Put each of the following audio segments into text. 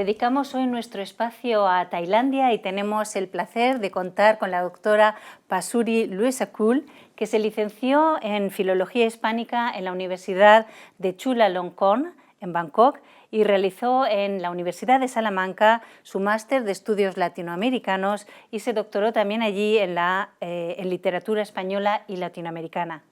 Dedicamos hoy nuestro espacio a Tailandia y tenemos el placer de contar con la doctora Pasuri Luesakul, que se licenció en Filología Hispánica en la Universidad de Chulalongkorn, en Bangkok, y realizó en la Universidad de Salamanca su máster de Estudios Latinoamericanos y se doctoró también allí en Literatura Española y Latinoamericana.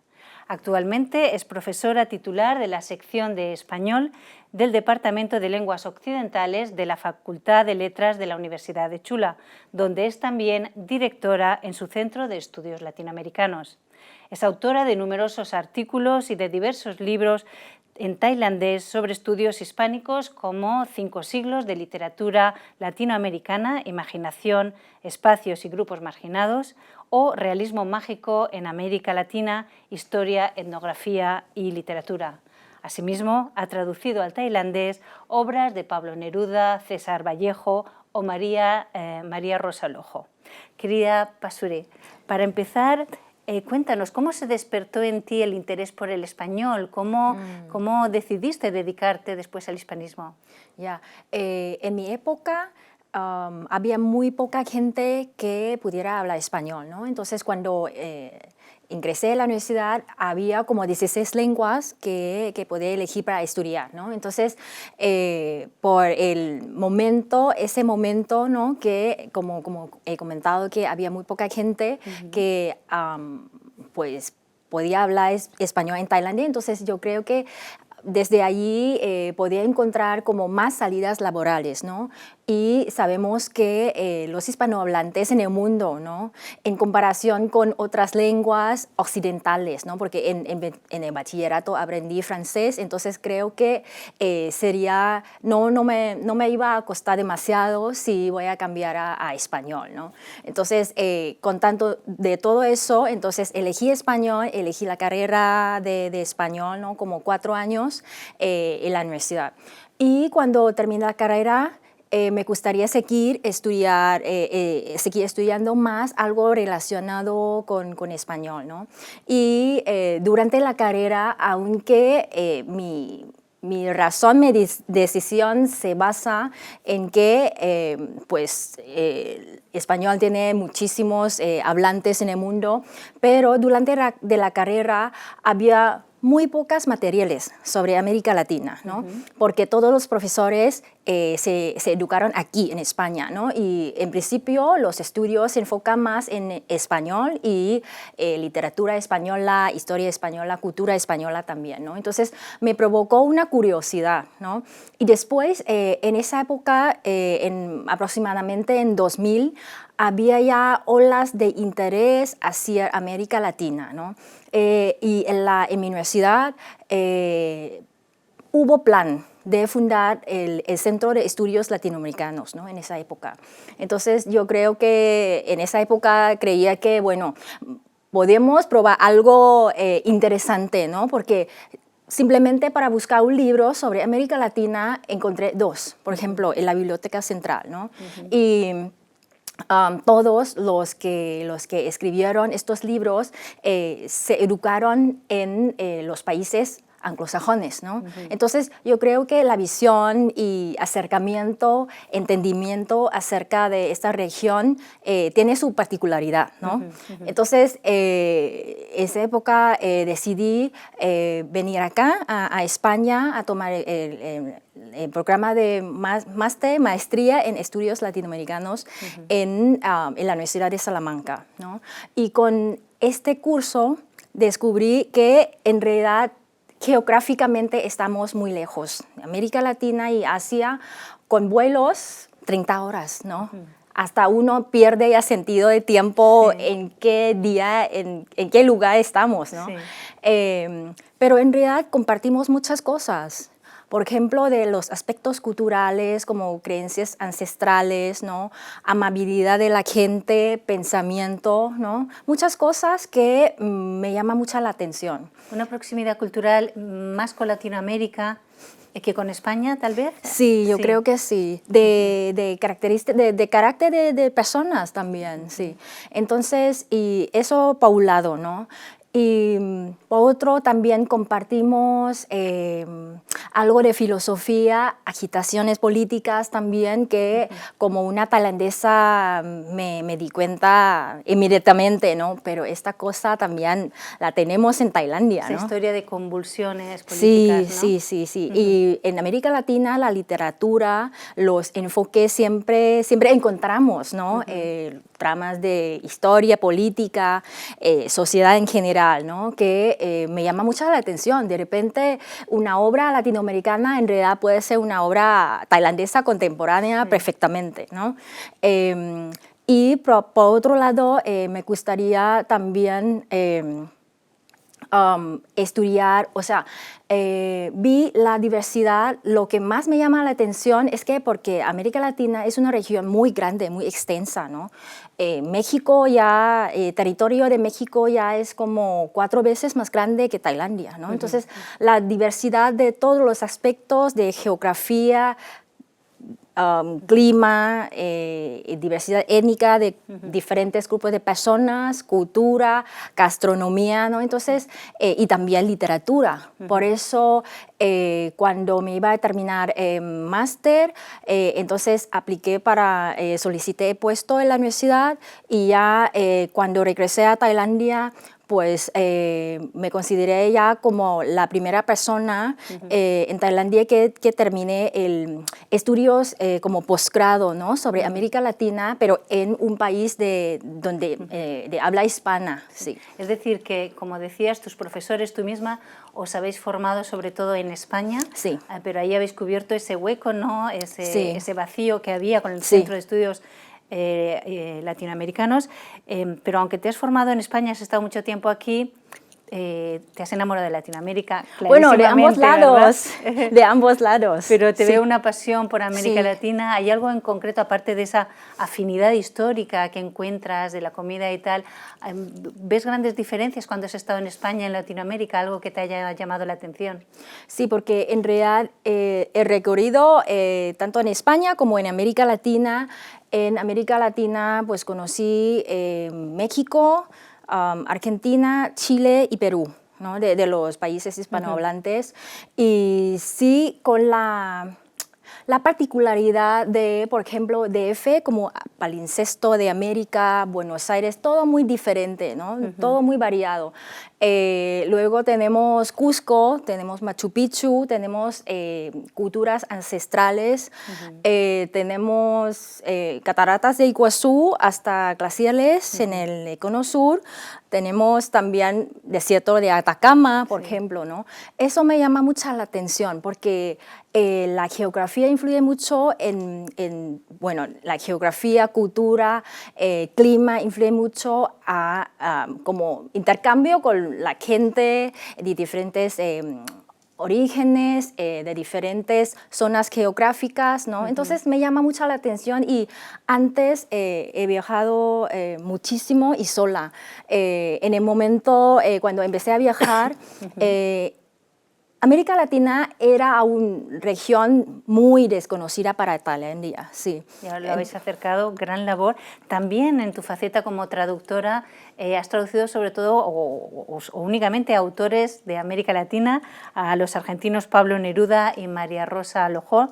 Actualmente es profesora titular de la sección de Español del Departamento de Lenguas Occidentales de la Facultad de Letras de la Universidad de Chula, donde es también directora en su Centro de Estudios Latinoamericanos. Es autora de numerosos artículos y de diversos libros en tailandés sobre estudios hispánicos como 5 siglos de literatura latinoamericana, imaginación, espacios y grupos marginados, o realismo mágico en América Latina, historia, etnografía y literatura. Asimismo, ha traducido al tailandés obras de Pablo Neruda, César Vallejo o María Rosa Lojo. Querida Pasuri, para empezar, cuéntanos, ¿cómo se despertó en ti el interés por el español? ¿Cómo decidiste dedicarte después al hispanismo? En mi época había muy poca gente que pudiera hablar español, ¿no? Entonces, cuando ingresé a la universidad, había como 16 lenguas que podía elegir para estudiar, ¿no? Entonces, por ese momento, ¿no? Que como he comentado, que había muy poca gente que pues podía hablar español en Tailandia, entonces yo creo que desde allí podía encontrar como más salidas laborales, ¿no? Y sabemos que los hispanohablantes en el mundo, ¿no? En comparación con otras lenguas occidentales, ¿no? Porque en el bachillerato aprendí francés, entonces creo que no me iba a costar demasiado si voy a cambiar a español, ¿no? Entonces, con tanto de todo eso, entonces elegí español, elegí la carrera de español, ¿no? Como 4 años en la universidad. Y cuando terminé la carrera, me gustaría seguir estudiando más algo relacionado con español, ¿no? Y durante la carrera, aunque mi razón, mi decisión se basa en que español tiene muchísimos hablantes en el mundo, pero durante la carrera había muy pocas materiales sobre América Latina, ¿no? Porque todos los profesores se educaron aquí en España, ¿no? Y en principio los estudios se enfocan más en español y literatura española, historia española, cultura española también, ¿no? Entonces me provocó una curiosidad, ¿no? Y después, en esa época, aproximadamente en 2000, había ya olas de interés hacia América Latina, ¿no? Y en mi universidad hubo plan de fundar el Centro de Estudios Latinoamericanos, ¿no? En esa época. Entonces yo creo que en esa época creía que, bueno, podemos probar algo interesante, ¿no? Porque simplemente para buscar un libro sobre América Latina encontré 2, por ejemplo, en la Biblioteca Central, ¿no? Y todos los que escribieron estos libros se educaron en los países anglosajones, ¿no? Entonces, yo creo que la visión y acercamiento, entendimiento acerca de esta región tiene su particularidad, ¿no? Entonces, en esa época decidí venir acá a España a tomar el programa de maestría en estudios latinoamericanos en la Universidad de Salamanca, ¿no? Y con este curso descubrí que en realidad geográficamente estamos muy lejos. América Latina y Asia, con vuelos 30 horas, ¿no? Hasta uno pierde ya sentido de tiempo en qué día, en qué lugar estamos, ¿no? Pero en realidad compartimos muchas cosas. Por ejemplo, de los aspectos culturales como creencias ancestrales, ¿no? Amabilidad de la gente, pensamiento, ¿no? Muchas cosas que me llaman mucha la atención. Una proximidad cultural más con Latinoamérica que con España, tal vez. Sí, yo creo que sí. De carácter de personas también, sí. Entonces, y eso por un lado, ¿no? Y por otro, también compartimos algo de filosofía, agitaciones políticas también, que como una tailandesa me di cuenta inmediatamente, ¿no? Pero esta cosa también la tenemos en Tailandia, ¿no? Esa historia de convulsiones políticas, Sí, ¿no? sí. Y en América Latina la literatura, los enfoques siempre encontramos, ¿no? Tramas de historia, política, sociedad en general, ¿no? Que me llama mucho la atención. De repente una obra latinoamericana en realidad puede ser una obra tailandesa contemporánea perfectamente, ¿no? Y por otro lado, me gustaría también estudiar, o sea, vi la diversidad. Lo que más me llama la atención es que porque América Latina es una región muy grande, muy extensa, ¿no? México ya, territorio de México ya es como 4 veces más grande que Tailandia, ¿no? Entonces, la diversidad de todos los aspectos de geografía, clima, diversidad étnica de diferentes grupos de personas, cultura, gastronomía, ¿no? Entonces, y también literatura. Por eso, cuando me iba a terminar máster, entonces apliqué para, solicité puesto en la universidad y ya cuando regresé a Tailandia, pues me consideré ya como la primera persona en Tailandia que terminé estudios como posgrado, ¿no? Sobre América Latina, pero en un país de habla hispana. Sí. Es decir, que, como decías, tus profesores, tú misma, os habéis formado sobre todo en España, Sí. Pero ahí habéis cubierto ese hueco, ¿no? Ese vacío que había con el Sí. Centro de Estudios Latinoamericanos, pero aunque te has formado en España, has estado mucho tiempo aquí, te has enamorado de Latinoamérica, Bueno, de ambos lados, ¿verdad? de ambos lados. Pero te Sí. veo una pasión por América Sí. Latina. ¿Hay algo en concreto, aparte de esa afinidad histórica que encuentras de la comida y tal? ¿Ves grandes diferencias cuando has estado en España, en Latinoamérica? ¿Algo que te haya llamado la atención? Sí, porque en realidad he recorrido tanto en España como en América Latina. En América Latina pues conocí México, Argentina, Chile y Perú, ¿no? de los países hispanohablantes. Y sí, con la particularidad de, por ejemplo, DF, como palincesto de América, Buenos Aires, todo muy diferente, ¿no? Todo muy variado. Luego tenemos Cusco, tenemos Machu Picchu, tenemos culturas ancestrales, tenemos cataratas de Iguazú hasta glaciares en el Cono Sur, tenemos también desierto de Atacama, por ejemplo, ¿no? Eso me llama mucho la atención porque la geografía influye mucho bueno, la geografía, cultura, clima, influye mucho como intercambio con la gente de diferentes orígenes, de diferentes zonas geográficas, ¿no? Entonces me llama mucho la atención y antes he viajado muchísimo y sola. En el momento cuando empecé a viajar, América Latina era una región muy desconocida para Tailandia, sí. Y ahora lo habéis acercado, gran labor. También en tu faceta como traductora has traducido sobre todo o únicamente a autores de América Latina, a los argentinos Pablo Neruda y María Rosa Alojó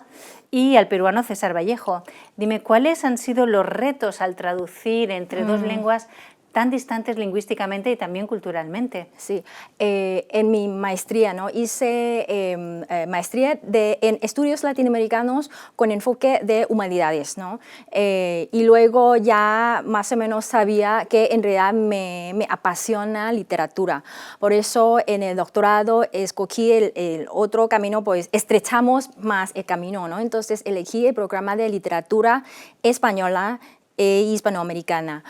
y al peruano César Vallejo. Dime, ¿cuáles han sido los retos al traducir entre dos lenguas tan distantes lingüísticamente y también culturalmente? Sí, en mi maestría, ¿no? Hice maestría en estudios latinoamericanos con enfoque de humanidades, ¿no? Y luego ya más o menos sabía que en realidad me apasiona literatura. Por eso en el doctorado escogí el otro camino, pues estrechamos más el camino, ¿no? Entonces elegí el programa de literatura española e hispanoamericana.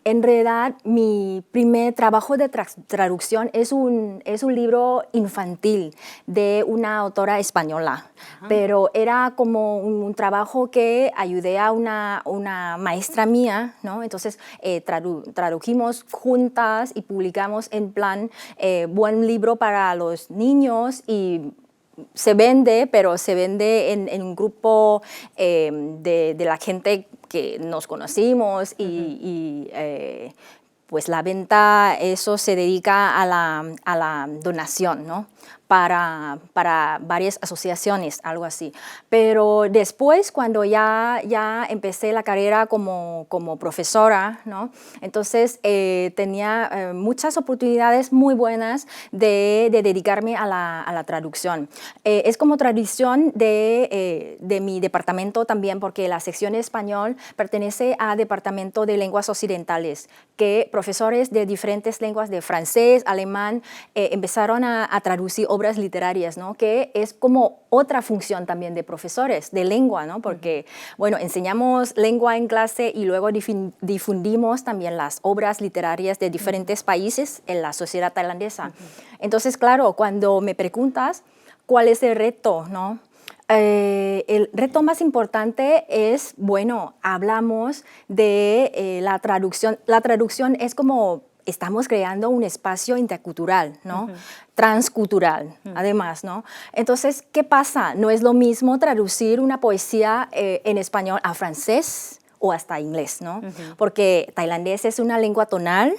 En realidad, mi primer trabajo de traducción es un libro infantil de una autora española, pero era como un trabajo que ayudé a una maestra mía, ¿no? Entonces tradujimos juntas y publicamos en plan buen libro para los niños y se vende, pero se vende en un grupo de la gente que nos conocimos y pues la venta, eso se dedica a la donación, ¿no? Para varias asociaciones, algo así. Pero después, cuando ya empecé la carrera como profesora, ¿no? Entonces tenía muchas oportunidades muy buenas de dedicarme a la traducción. Es como tradición de mi departamento también, porque la sección de español pertenece al Departamento de Lenguas Occidentales, que profesores de diferentes lenguas, de francés, alemán, empezaron a traducir obras literarias, ¿no? Que es como otra función también de profesores de lengua, ¿no? Porque, bueno, enseñamos lengua en clase y luego difundimos también las obras literarias de diferentes países en la sociedad tailandesa. Entonces, claro, cuando me preguntas cuál es el reto, ¿no? El reto más importante es, bueno, hablamos de la traducción. La traducción es como estamos creando un espacio intercultural, ¿no? Transcultural, además, ¿no? Entonces, ¿qué pasa? No es lo mismo traducir una poesía en español a francés o hasta inglés, ¿no? Porque tailandés es una lengua tonal,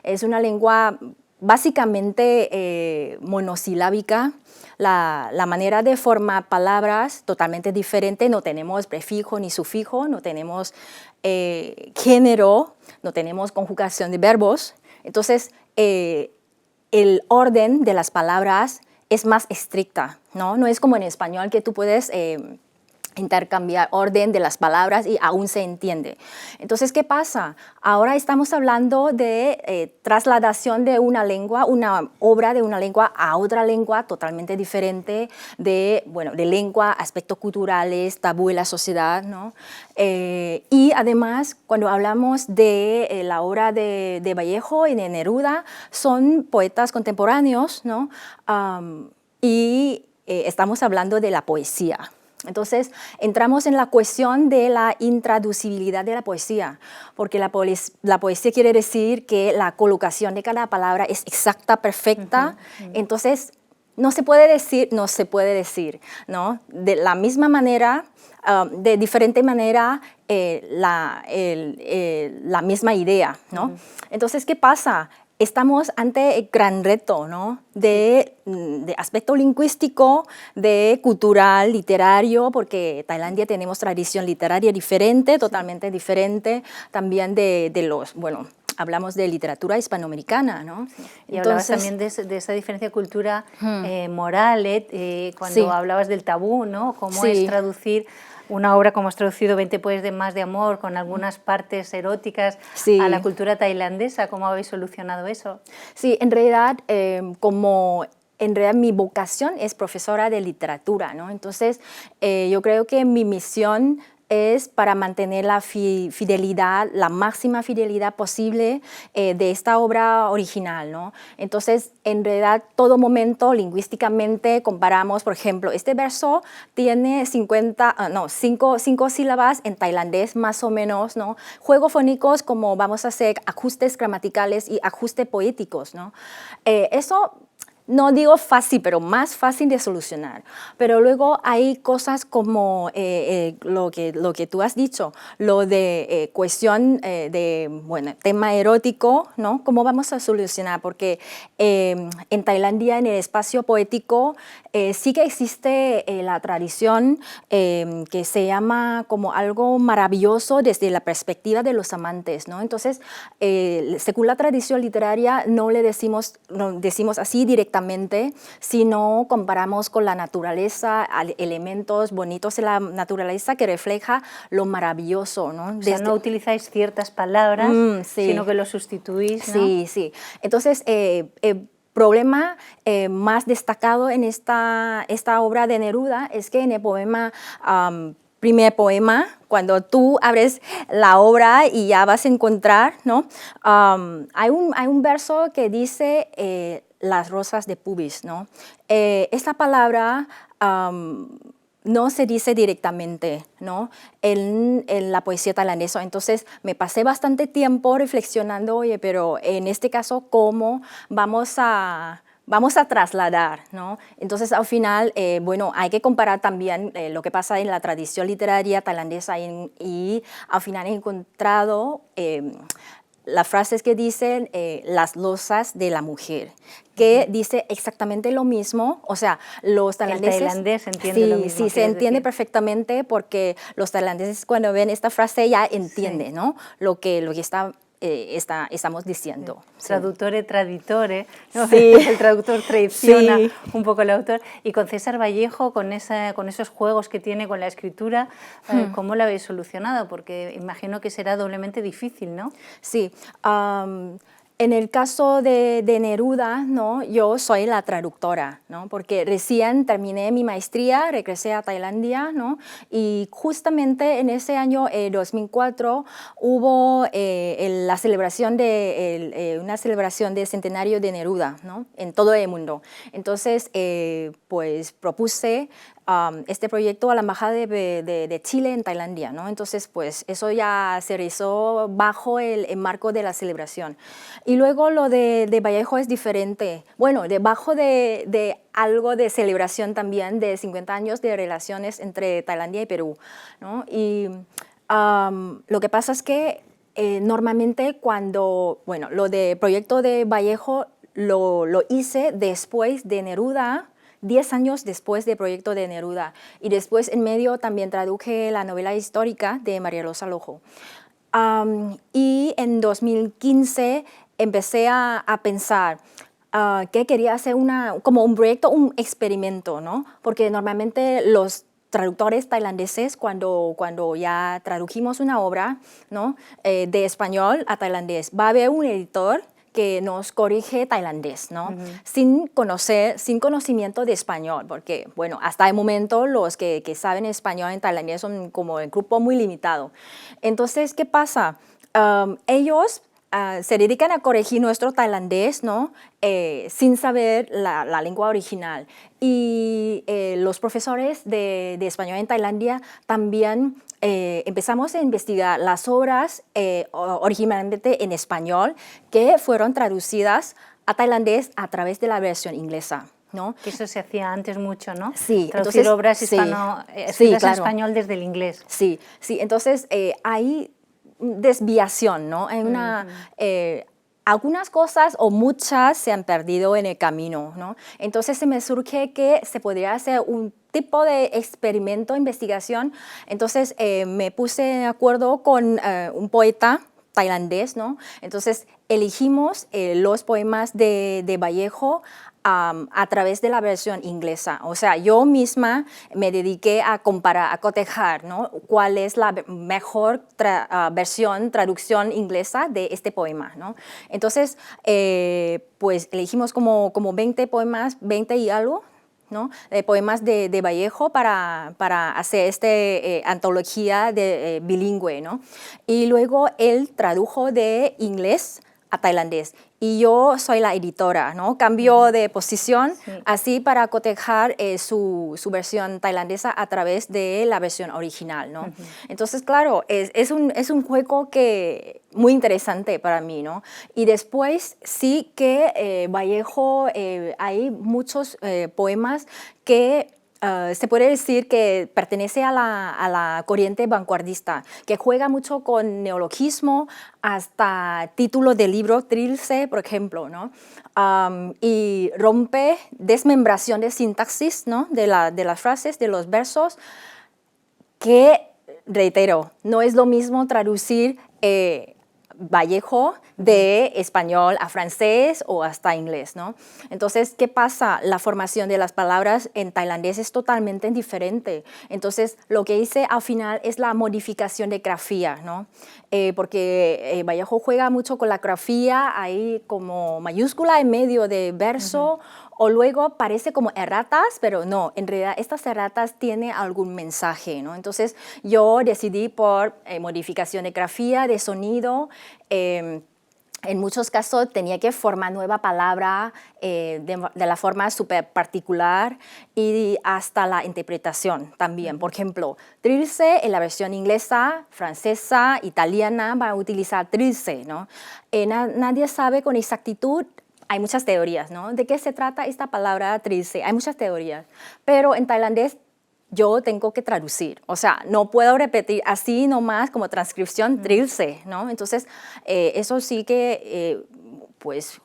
es una lengua básicamente monosilábica. La manera de formar palabras totalmente diferente, no tenemos prefijo ni sufijo, no tenemos género, no tenemos conjugación de verbos. Entonces, el orden de las palabras es más estricta, ¿no? No es como en español que tú puedes intercambiar orden de las palabras y aún se entiende. Entonces, ¿qué pasa? Ahora estamos hablando de trasladación de una lengua, una obra de una lengua a otra lengua totalmente diferente, de lengua, aspectos culturales, tabú en la sociedad, ¿no? Y además, cuando hablamos de la obra de Vallejo y de Neruda, son poetas contemporáneos, ¿no? Y estamos hablando de la poesía. Entonces, entramos en la cuestión de la intraducibilidad de la poesía, porque la poesía quiere decir que la colocación de cada palabra es exacta, perfecta. Entonces, no se puede decir, ¿no? De la misma manera, de diferente manera, la misma idea, ¿no? Entonces, ¿qué pasa? Estamos ante el gran reto, ¿no? de aspecto lingüístico, de cultural, literario, porque Tailandia tenemos tradición literaria diferente, totalmente diferente, también de los, bueno, hablamos de literatura hispanoamericana, ¿no? Sí. Y hablabas también de esa diferencia de cultura moral, cuando hablabas del tabú, ¿no? Cómo es traducir una obra, como has traducido 20 poemas de amor, con algunas partes eróticas a la cultura tailandesa. ¿Cómo habéis solucionado eso? Sí, en realidad, mi vocación es profesora de literatura, ¿no? Entonces, yo creo que mi misión es para mantener la fidelidad, la máxima fidelidad posible de esta obra original, ¿no? Entonces, en realidad, todo momento, lingüísticamente, comparamos, por ejemplo, este verso tiene 5 sílabas en tailandés, más o menos, ¿no? Juegos fónicos, como vamos a hacer ajustes gramaticales y ajustes poéticos, ¿no? Eso no digo fácil, pero más fácil de solucionar. Pero luego hay cosas como lo que tú has dicho, lo de cuestión tema erótico, ¿no? ¿Cómo vamos a solucionar? Porque en Tailandia, en el espacio poético, sí que existe la tradición que se llama como algo maravilloso desde la perspectiva de los amantes, ¿no? Entonces, según la tradición literaria, no decimos así directamente, si no comparamos con la naturaleza, elementos bonitos de la naturaleza que refleja lo maravilloso, ¿no? O sea, no utilizáis ciertas palabras, sino que lo sustituís, ¿no? Sí, sí. Entonces, problema más destacado en esta obra de Neruda es que en el poema, primer poema, cuando tú abres la obra y ya vas a encontrar, ¿no? Hay un verso que dice las rosas de pubis, ¿no? Esta palabra no se dice directamente, ¿no? en la poesía tailandesa. Entonces me pasé bastante tiempo reflexionando, oye, pero en este caso, ¿cómo vamos a trasladar, ¿no? Entonces, al final, hay que comparar también lo que pasa en la tradición literaria tailandesa y al final he encontrado las frases que dicen las losas de la mujer, que dice exactamente lo mismo, o sea, los tailandeses... El tailandés entiende lo mismo. Sí, se entiende perfectamente porque los tailandeses cuando ven esta frase ya entienden, ¿no? Lo que estamos diciendo. Traductore traditore, ¿no? Sí. El traductor traiciona Sí. un poco al autor. Y con César Vallejo, con esos juegos que tiene con la escritura, ¿cómo lo habéis solucionado? Porque imagino que será doblemente difícil, ¿no? Sí. En el caso de Neruda, ¿no? Yo soy la traductora, ¿no? Porque recién terminé mi maestría, regresé a Tailandia, ¿no? Y justamente en ese año 2004 hubo una celebración de centenario de Neruda, ¿no? En todo el mundo. Entonces, pues propuse este proyecto a la Embajada de Chile en Tailandia, ¿no? Entonces, pues eso ya se realizó bajo el marco de la celebración. Y luego lo de Vallejo es diferente. Bueno, debajo de algo de celebración también de 50 años de relaciones entre Tailandia y Perú, ¿no? Y lo que pasa es que normalmente cuando, bueno, lo de proyecto de Vallejo lo hice después de Neruda, 10 años después del proyecto de Neruda. Y después en medio también traduje la novela histórica de María Rosa Lojo. Y en 2015 empecé a pensar que quería hacer como un proyecto, un experimento, ¿no? Porque normalmente los traductores tailandeses, cuando ya tradujimos una obra, ¿no? De español a tailandés, va a haber un editor que nos corrige tailandés, ¿no? Sin conocimiento de español, porque, bueno, hasta el momento los que saben español en tailandés son como el grupo muy limitado. Entonces, ¿qué pasa? Ellos se dedican a corregir nuestro tailandés, ¿no? Sin saber la lengua original. Y los profesores de español en Tailandia también empezamos a investigar las obras originalmente en español que fueron traducidas a tailandés a través de la versión inglesa, ¿no? Que eso se hacía antes mucho, ¿no? Sí. Traducir entonces, obras escritas en español desde el inglés. Sí, entonces hay desviación, ¿no? Hay algunas cosas o muchas se han perdido en el camino, ¿no? Entonces se me surge que se podría hacer un tipo de experimento, investigación. Entonces me puse de acuerdo con un poeta tailandés, ¿no? Entonces elegimos los poemas de Vallejo a través de la versión inglesa. O sea, yo misma me dediqué a comparar, a cotejar, ¿no? Cuál es la mejor traducción inglesa de este poema, ¿no? Entonces, pues elegimos como 20 poemas, 20 y algo, ¿no? De poemas de Vallejo para hacer esta antología bilingüe, ¿no? Y luego él tradujo de inglés a tailandés. Y yo soy la editora, ¿no? Cambio de posición, así para cotejar su versión tailandesa a través de la versión original, ¿no? Entonces, claro, es un juego muy interesante para mí, ¿no? Y después sí que Vallejo, hay muchos poemas que se puede decir que pertenece a la corriente vanguardista, que juega mucho con neologismo, hasta título de libro, trilce, por ejemplo, ¿no? Y rompe desmembración de sintaxis, ¿no? de las frases, de los versos, que, reitero, no es lo mismo traducir Vallejo de español a francés o hasta inglés, ¿no? Entonces, ¿qué pasa? La formación de las palabras en tailandés es totalmente diferente. Entonces, lo que hice al final es la modificación de grafía, ¿no? Porque Vallejo juega mucho con la grafía, hay como mayúscula en medio de verso, o luego parece como erratas, pero no, en realidad estas erratas tienen algún mensaje, ¿no? Entonces yo decidí por modificación de grafía, de sonido. En muchos casos tenía que formar nueva palabra de la forma súper particular y hasta la interpretación también. Por ejemplo, trilce en la versión inglesa, francesa, italiana va a utilizar trilce, ¿no? Nadie sabe con exactitud. Hay muchas teorías, ¿no? ¿De qué se trata esta palabra trilce? Hay muchas teorías, pero en tailandés yo tengo que traducir, o sea, no puedo repetir así nomás como transcripción, trilce, ¿no? Entonces, eso sí que, pues,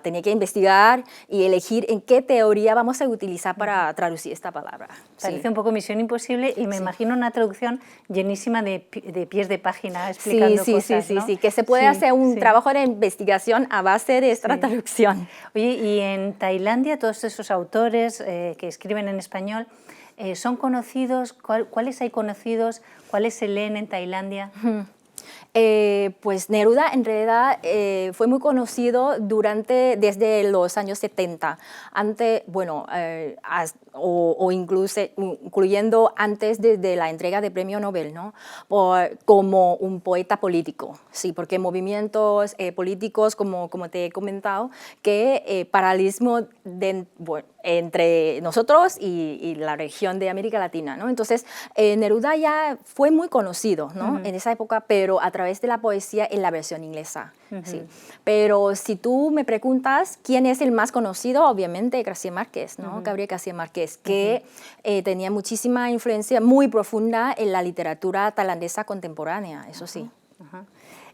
tenía que investigar y elegir en qué teoría vamos a utilizar para traducir esta palabra. Parece un poco misión imposible y me imagino una traducción llenísima de pies de página explicando cosas, ¿no? Sí, que se puede hacer un trabajo de investigación a base de esta traducción. Oye, y en Tailandia todos esos autores que escriben en español, ¿son conocidos? ¿Cuáles hay conocidos? ¿Cuáles se leen en Tailandia? Pues Neruda en realidad fue muy conocido desde los años 70, bueno, incluyendo antes de la entrega del premio Nobel, ¿no? Como un poeta político, sí, porque movimientos políticos, como te he comentado, que paralelismo entre nosotros y la región de América Latina, ¿no? Entonces, Neruda ya fue muy conocido, ¿no? En esa época, pero a través de la poesía en la versión inglesa, sí. Pero si tú me preguntas quién es el más conocido, obviamente García Márquez, ¿no? Gabriel García Márquez, que tenía muchísima influencia muy profunda en la literatura tailandesa contemporánea, eso sí.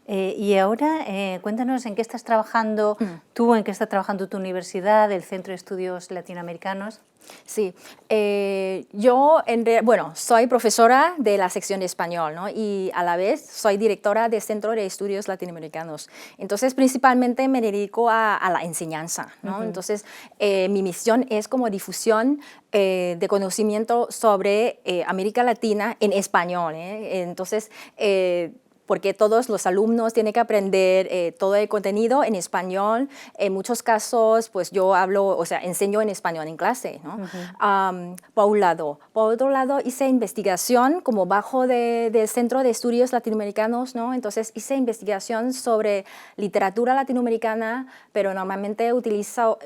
Y ahora, cuéntanos en qué estás trabajando tú, en qué está trabajando tu universidad, el Centro de Estudios Latinoamericanos. Sí, yo soy profesora de la sección de español, ¿no? Y a la vez soy directora del Centro de Estudios Latinoamericanos. Entonces, principalmente me dedico a la enseñanza, ¿no? Entonces, mi misión es como difusión de conocimiento sobre América Latina en español, ¿eh? Entonces, porque todos los alumnos tienen que aprender todo el contenido en español. En muchos casos, pues yo enseño en español en clase, ¿no? Por un lado. Por otro lado, hice investigación como bajo del Centro de Estudios Latinoamericanos, ¿no? Entonces hice investigación sobre literatura latinoamericana, pero normalmente utilizo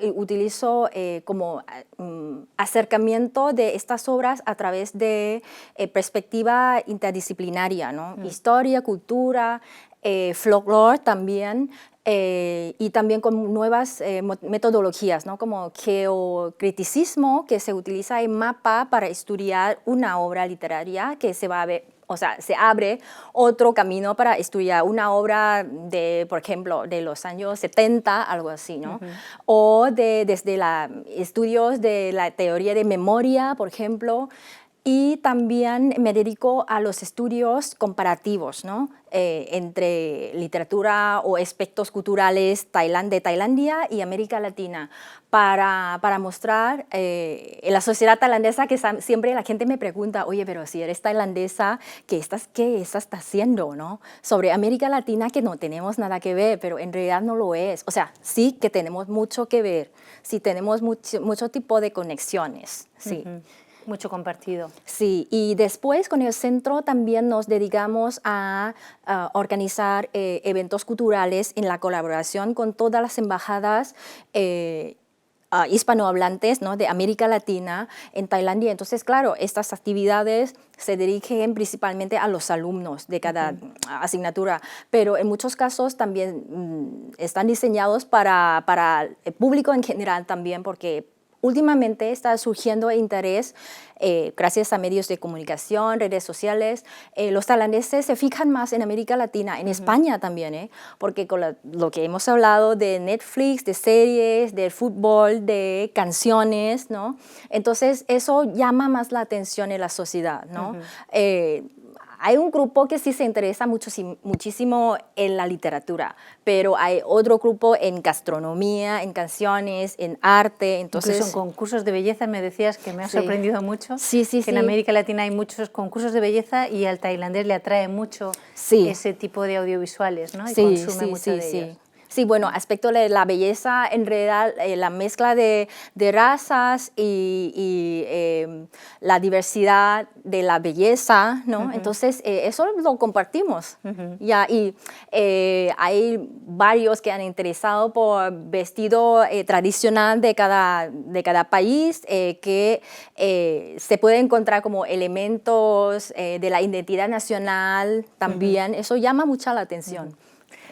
como acercamiento de estas obras a través de perspectiva interdisciplinaria, ¿no? Historia, cultura, folklore también, y también con nuevas metodologías, ¿no? Como geocriticismo, que se utiliza en mapa para estudiar una obra literaria que se abre otro camino para estudiar una obra por ejemplo, de los años 70, algo así, ¿no? O desde estudios de la teoría de memoria, por ejemplo. Y también me dedico a los estudios comparativos, ¿no? Entre literatura o aspectos culturales de Tailandia y América Latina, para mostrar en la sociedad tailandesa, que siempre la gente me pregunta, oye, pero si eres tailandesa, ¿qué estás haciendo, no? Sobre América Latina, que no tenemos nada que ver, pero en realidad no lo es. O sea, sí que tenemos mucho que ver, sí tenemos mucho tipo de conexiones, sí. Mucho compartido. Sí, y después con el centro también nos dedicamos a organizar eventos culturales en la colaboración con todas las embajadas hispanohablantes, ¿no? De América Latina en Tailandia. Entonces, claro, estas actividades se dirigen principalmente a los alumnos de cada asignatura, pero en muchos casos también están diseñados para el público en general también, porque últimamente está surgiendo interés, gracias a medios de comunicación, redes sociales. Los tailandeses se fijan más en América Latina, en España también, porque con lo que hemos hablado de Netflix, de series, del fútbol, de canciones, ¿no? Entonces, eso llama más la atención en la sociedad, ¿no? Hay un grupo que sí se interesa muchísimo en la literatura, pero hay otro grupo en gastronomía, en canciones, en arte. Entonces, incluso en concursos de belleza, me decías que me ha sorprendido mucho. Sí. En América Latina hay muchos concursos de belleza y al tailandés le atrae mucho ese tipo de audiovisuales, ¿no? Y consume mucho de ellos. Sí, bueno, aspecto de la belleza, en realidad, la mezcla de razas y la diversidad de la belleza, ¿no? Entonces, eso lo compartimos. Ya, y hay varios que han interesado por vestido tradicional de cada país, que se puede encontrar como elementos de la identidad nacional también. Eso llama mucho la atención.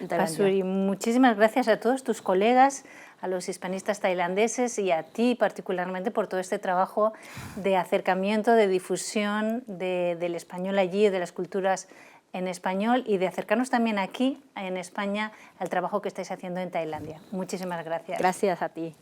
Pasuri, muchísimas gracias a todos tus colegas, a los hispanistas tailandeses y a ti particularmente por todo este trabajo de acercamiento, de difusión del español allí, de las culturas en español y de acercarnos también aquí en España al trabajo que estáis haciendo en Tailandia. Muchísimas gracias. Gracias a ti.